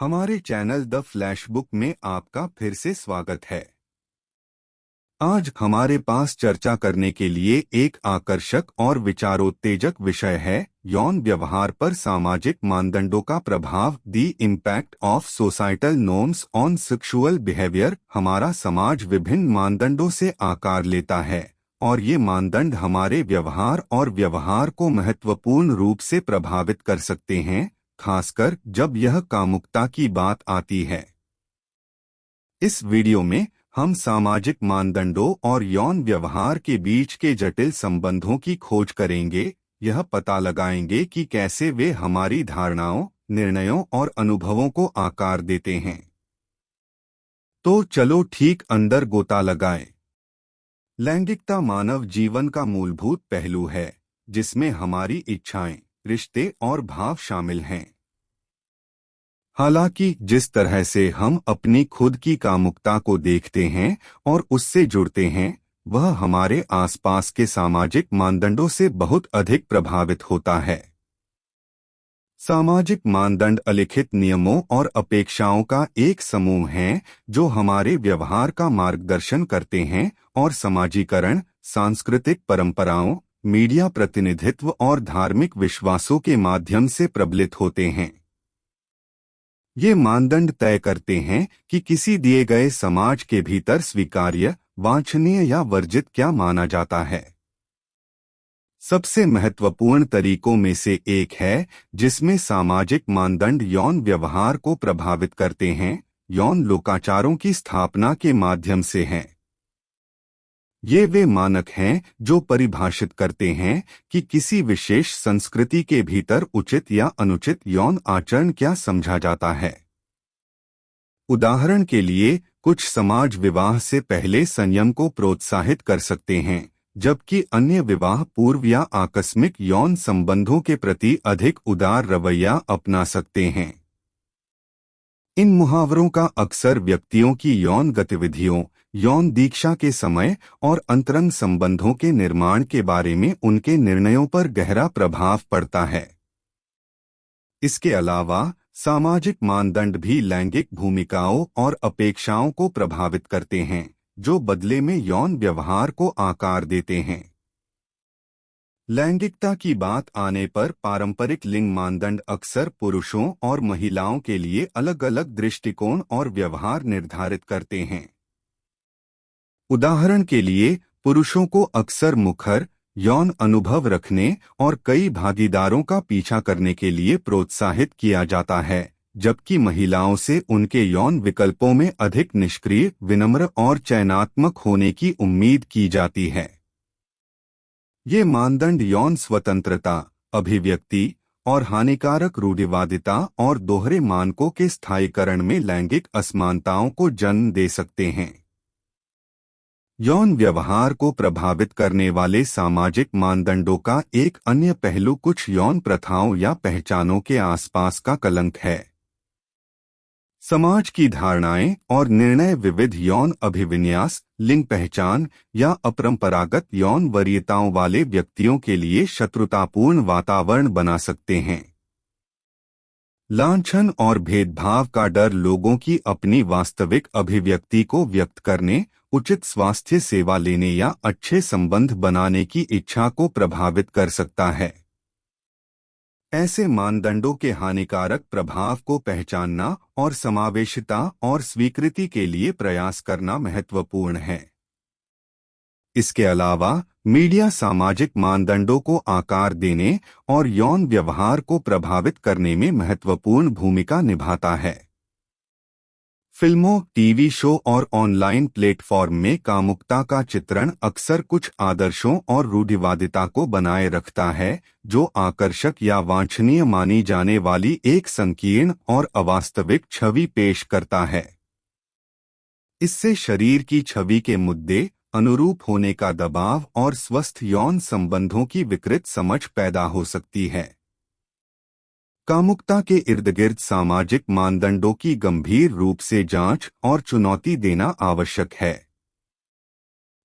हमारे channel the flash book में आपका फिर से स्वागत है। आज हमारे पास चर्चा करने के लिए एक आकर्षक और विचारोत्तेजक विषय है, यौन व्यवहार पर सामाजिक मानदंडों का प्रभाव, the impact of societal norms on sexual behaviour. हमारा समाज विभिन्न मानदंडों से आकार लेता है और ये मानदंड हमारे व्यवहार और व्यवहार को महत्वपूर्ण रूप से प्रभावित कर सकते हैं, खासकर जब यह कामुकता की बात आती है। इस वीडियो में हम सामाजिक मानदंडों और यौन व्यवहार के बीच के जटिल संबंधों की खोज करेंगे। यह पता लगाएंगे कि कैसे वे हमारी धारणाओं, निर्णयों और अनुभवों को आकार देते हैं। तो चलो ठीक अंदर गोता लगाएं। लैंगिकता मानव जीवन का मूलभूत पहलू है, जिसमें हमारी इच्छाएं, रिश्ते और भाव शामिल हैं। हालांकि जिस तरह से हम अपनी खुद की कामुकता को देखते हैं और उससे जुड़ते हैं, वह हमारे आसपास के सामाजिक मानदंडों से बहुत अधिक प्रभावित होता है। सामाजिक मानदंड अलिखित नियमों और अपेक्षाओं का एक समूह है जो हमारे व्यवहार का मार्गदर्शन करते हैं और समाजीकरण, सांस्कृतिक परंपराओं, मीडिया प्रतिनिधित्व और धार्मिक विश्वासों के माध्यम से प्रबलित होते हैं। ये मानदंड तय करते हैं कि किसी दिए गए समाज के भीतर स्वीकार्य, वांछनीय या वर्जित क्या माना जाता है। सबसे महत्वपूर्ण तरीकों में से एक है जिसमें सामाजिक मानदंड यौन व्यवहार को प्रभावित करते हैं, यौन लोकाचारों की स्थापना के माध्यम से हैं। ये वे मानक हैं जो परिभाषित करते हैं कि किसी विशेष संस्कृति के भीतर उचित या अनुचित यौन आचरण क्या समझा जाता है। उदाहरण के लिए, कुछ समाज विवाह से पहले संयम को प्रोत्साहित कर सकते हैं, जबकि अन्य विवाह पूर्व या आकस्मिक यौन संबंधों के प्रति अधिक उदार रवैया अपना सकते हैं। इन मुहावरों का अक्सर व्यक्तियों की यौन गतिविधियों, यौन दीक्षा के समय और अंतरंग संबंधों के निर्माण के बारे में उनके निर्णयों पर गहरा प्रभाव पड़ता है। इसके अलावा सामाजिक मानदंड भी लैंगिक भूमिकाओं और अपेक्षाओं को प्रभावित करते हैं, जो बदले में यौन व्यवहार को आकार देते हैं। लैंगिकता की बात आने पर पारंपरिक लिंग मानदंड अक्सर पुरुषों और महिलाओं के लिए अलग-अलग दृष्टिकोण और व्यवहार निर्धारित करते हैं। उदाहरण के लिए, पुरुषों को अक्सर मुखर, यौन अनुभव रखने और कई भागीदारों का पीछा करने के लिए प्रोत्साहित किया जाता है, जबकि महिलाओं से उनके यौन विकल्पों में अधिक निष्क्रिय, विनम्र और चयनात्मक होने की उम्मीद की जाती है। ये मानदंड यौन स्वतंत्रता, अभिव्यक्ति और हानिकारक रूढ़िवादिता और दोहरे मानकों के स्थायीकरण में लैंगिक असमानताओं को जन्म दे सकते हैं। यौन व्यवहार को प्रभावित करने वाले सामाजिक मानदंडों का एक अन्य पहलू कुछ यौन प्रथाओं या पहचानों के आसपास का कलंक है। समाज की धारणाएं और निर्णय विविध यौन अभिविन्यास, लिंग पहचान या अपरंपरागत यौन वरीयताओं वाले व्यक्तियों के लिए शत्रुतापूर्ण वातावरण बना सकते हैं। लांछन और भेदभाव का डर लोगों की अपनी वास्तविक अभिव्यक्ति को व्यक्त करने, उचित स्वास्थ्य सेवा लेने या अच्छे संबंध बनाने की इच्छा को प्रभावित कर सकता है। ऐसे मानदंडों के हानिकारक प्रभाव को पहचानना और समावेशिता और स्वीकृति के लिए प्रयास करना महत्वपूर्ण है। इसके अलावा मीडिया सामाजिक मानदंडों को आकार देने और यौन व्यवहार को प्रभावित करने में महत्वपूर्ण भूमिका निभाता है। फिल्मों, टीवी शो और ऑनलाइन प्लेटफॉर्म में कामुकता का चित्रण अक्सर कुछ आदर्शों और रूढ़िवादिता को बनाए रखता है, जो आकर्षक या वांछनीय मानी जाने वाली एक संकीर्ण और अवास्तविक छवि पेश करता है। इससे शरीर की छवि के मुद्दे, अनुरूप होने का दबाव और स्वस्थ यौन संबंधों की विकृत समझ पैदा हो सकती है। कामुकता के इर्दगिर्द सामाजिक मानदंडों की गंभीर रूप से जांच और चुनौती देना आवश्यक है।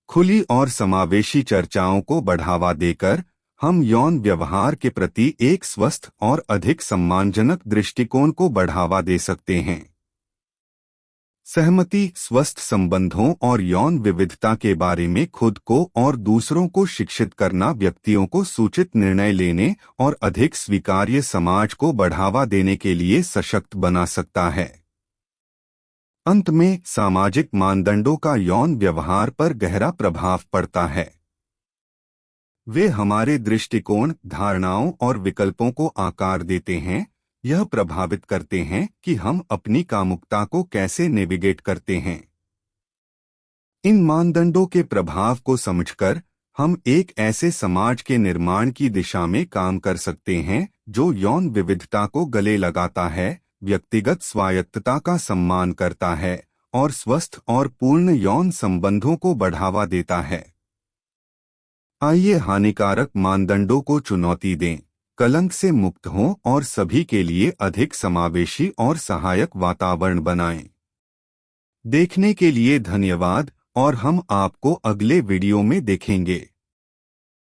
खुली और समावेशी चर्चाओं को बढ़ावा देकर हम यौन व्यवहार के प्रति एक स्वस्थ और अधिक सम्मानजनक दृष्टिकोण को बढ़ावा दे सकते हैं। सहमति, स्वस्थ संबंधों और यौन विविधता के बारे में खुद को और दूसरों को शिक्षित करना व्यक्तियों को सूचित निर्णय लेने और अधिक स्वीकार्य समाज को बढ़ावा देने के लिए सशक्त बना सकता है। अंत में, सामाजिक मानदंडों का यौन व्यवहार पर गहरा प्रभाव पड़ता है। वे हमारे दृष्टिकोण, धारणाओं और विकल्पों को आकार देते हैं। यह प्रभावित करते हैं कि हम अपनी कामुकता को कैसे नेविगेट करते हैं। इन मानदंडों के प्रभाव को समझकर हम एक ऐसे समाज के निर्माण की दिशा में काम कर सकते हैं जो यौन विविधता को गले लगाता है, व्यक्तिगत स्वायत्तता का सम्मान करता है और स्वस्थ और पूर्ण यौन संबंधों को बढ़ावा देता है। आइए हानिकारक मानदंडों को चुनौती दें, कलंक से मुक्त हों और सभी के लिए अधिक समावेशी और सहायक वातावरण बनाएं। देखने के लिए धन्यवाद और हम आपको अगले वीडियो में देखेंगे।